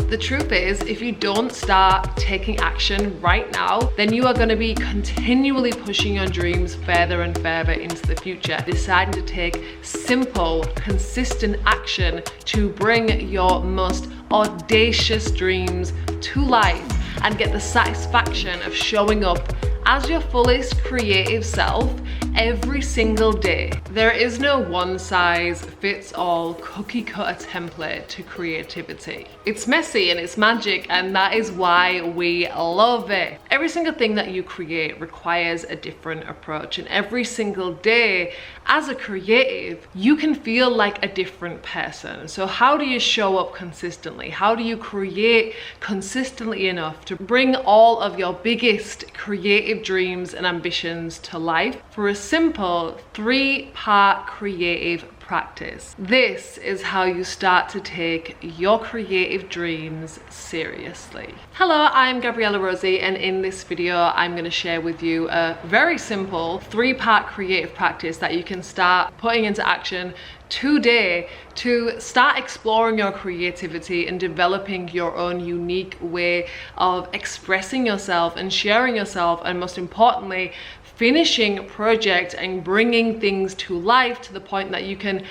The truth is, if you don't start taking action right now, then you are going to be continually pushing your dreams further and further into the future, deciding to take simple, consistent action to bring your most audacious dreams to life and get the satisfaction of showing up as your fullest creative self every single day. There is no one size fits all cookie cutter template to creativity. It's messy and it's magic, and that is why we love it. Every single thing that you create requires a different approach, and every single day as a creative, you can feel like a different person. So how do you show up consistently? How do you create consistently enough to bring all of your biggest creative dreams and ambitions to life for a simple 3-part creative practice? This is how you start to take your creative dreams seriously. Hello, I'm Gabriella Rosie, and in this video I'm going to share with you a very simple 3-part creative practice that you can start putting into action today to start exploring your creativity and developing your own unique way of expressing yourself and sharing yourself, and most importantly, finishing projects and bringing things to life to the point that you can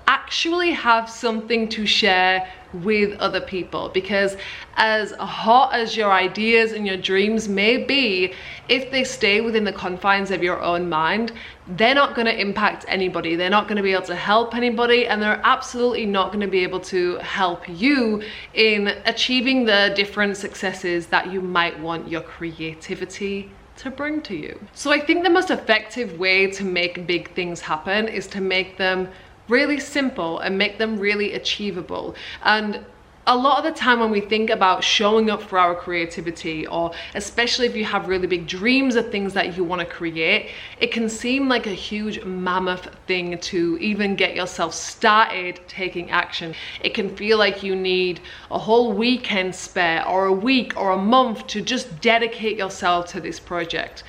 actually have something to share with other people. Because as hot as your ideas and your dreams may be, if they stay within the confines of your own mind, they're not going to impact anybody. They're not going to be able to help anybody, and they're absolutely not going to be able to help you in achieving the different successes that you might want your creativity to bring to you. So I think the most effective way to make big things happen is to make them really simple and make them really achievable. And a lot of the time when we think about showing up for our creativity, or especially if you have really big dreams of things that you want to create, it can seem like a huge mammoth thing to even get yourself started taking action. It can feel like you need a whole weekend spare, or a week or a month to just dedicate yourself to this project.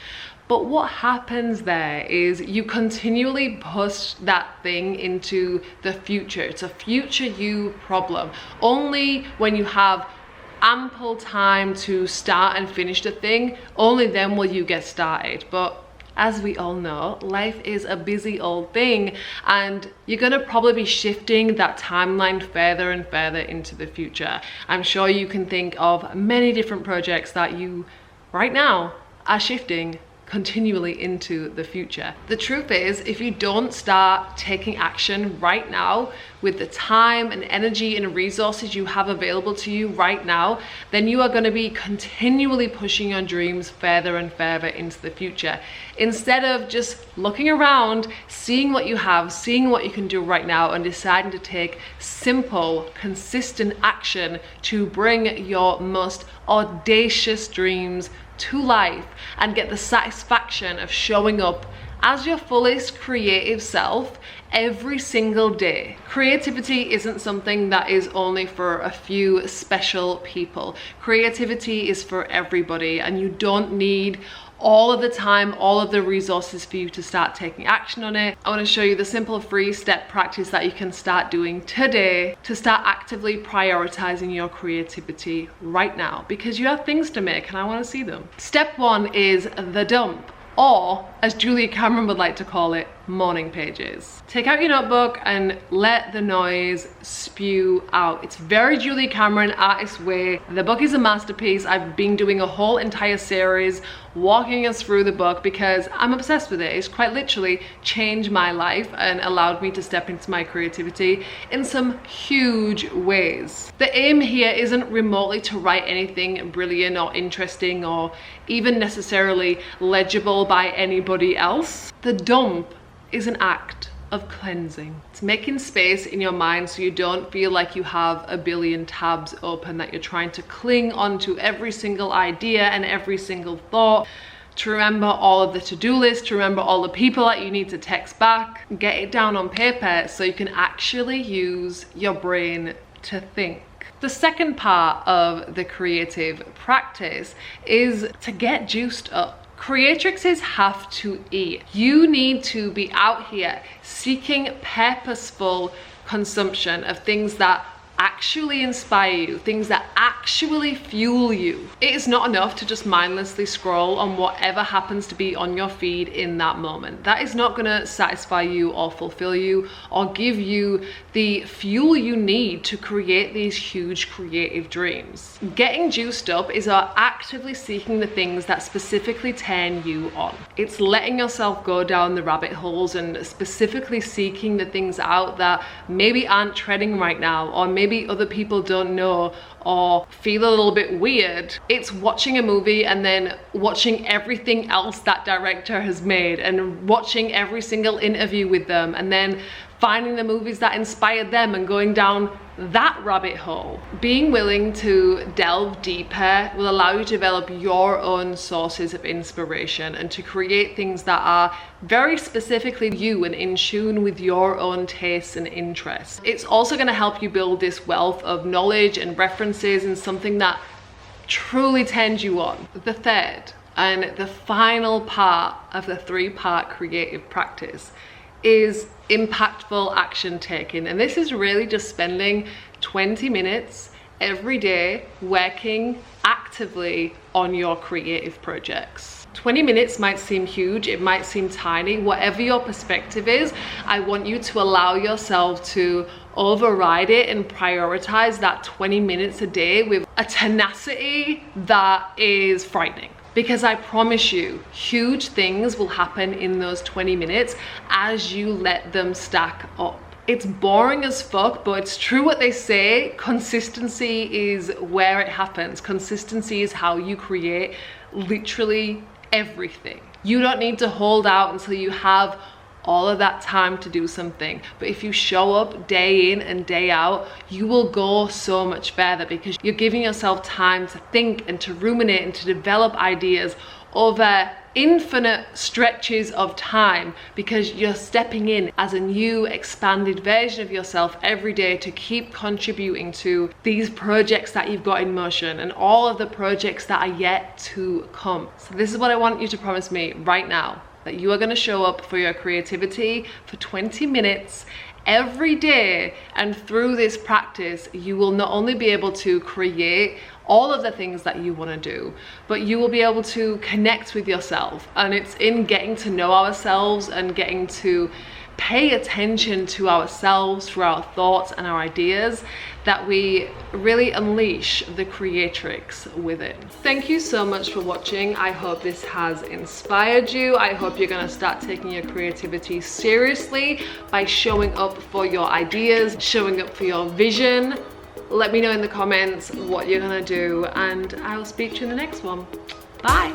But what happens there is you continually push that thing into the future. It's a future you problem. Only when you have ample time to start and finish the thing, only then will you get started. But as we all know, life is a busy old thing, and you're gonna probably be shifting that timeline further and further into the future. I'm sure you can think of many different projects that you right now are shifting continually into the future. The truth is, if you don't start taking action right now with the time and energy and resources you have available to you right now, then you are going to be continually pushing your dreams further and further into the future, instead of just looking around, seeing what you have, seeing what you can do right now, and deciding to take simple, consistent action to bring your most audacious dreams to life and get the satisfaction of showing up as your fullest creative self every single day. Creativity isn't something that is only for a few special people. Creativity is for everybody, and you don't need all of the time, all of the resources for you to start taking action on it. I want to show you the simple 3-step practice that you can start doing today to start actively prioritizing your creativity right now, because you have things to make and I want to see them. Step 1 is the dump, or as Julia Cameron would like to call it, morning pages. Take out your notebook and let the noise spew out. It's very Julia Cameron, artist way. The book is a masterpiece. I've been doing a whole entire series walking us through the book because I'm obsessed with it. It's quite literally changed my life and allowed me to step into my creativity in some huge ways. The aim here isn't remotely to write anything brilliant or interesting or even necessarily legible by anybody else. The dump is an act of cleansing. It's making space in your mind so you don't feel like you have a billion tabs open, that you're trying to cling onto every single idea and every single thought, to remember all of the to-do list, to remember all the people that you need to text back. Get it down on paper so you can actually use your brain to think. The second part of the creative practice is to get juiced up. Creatrixes have to eat. You need to be out here seeking purposeful consumption of things that actually inspire you, things that actually fuel you. It is not enough to just mindlessly scroll on whatever happens to be on your feed in that moment. That is not gonna satisfy you or fulfill you or give you the fuel you need to create these huge creative dreams. Getting juiced up is about actively seeking the things that specifically turn you on. It's letting yourself go down the rabbit holes and specifically seeking the things out that maybe aren't trending right now, or maybe other people don't know or feel a little bit weird. It's watching a movie and then watching everything else that director has made and watching every single interview with them and then finding the movies that inspired them and going down that rabbit hole. Being willing to delve deeper will allow you to develop your own sources of inspiration and to create things that are very specifically you and in tune with your own tastes and interests. It's also going to help you build this wealth of knowledge and references and something that truly turns you on. The third and the final part of the 3-part creative practice is impactful action taking. And this is really just spending 20 minutes every day working actively on your creative projects. 20 minutes might seem huge, it might seem tiny, whatever your perspective is, I want you to allow yourself to override it and prioritize that 20 minutes a day with a tenacity that is frightening. Because I promise you, huge things will happen in those 20 minutes as you let them stack up. It's boring as fuck, but it's true what they say. Consistency is where it happens. Consistency is how you create literally everything. You don't need to hold out until you have all of that time to do something, but if you show up day in and day out, you will go so much further because you're giving yourself time to think and to ruminate and to develop ideas over infinite stretches of time, because you're stepping in as a new expanded version of yourself every day to keep contributing to these projects that you've got in motion and all of the projects that are yet to come. So this is what I want you to promise me right now, that you are going to show up for your creativity for 20 minutes every day, and through this practice you will not only be able to create all of the things that you want to do, but you will be able to connect with yourself. And it's in getting to know ourselves and getting to pay attention to ourselves through our thoughts and our ideas that we really unleash the Creatrix within. Thank you so much for watching. I hope this has inspired you. I hope you're going to start taking your creativity seriously by showing up for your ideas, showing up for your vision. Let me know in the comments what you're going to do, and I'll speak to you in the next one. Bye.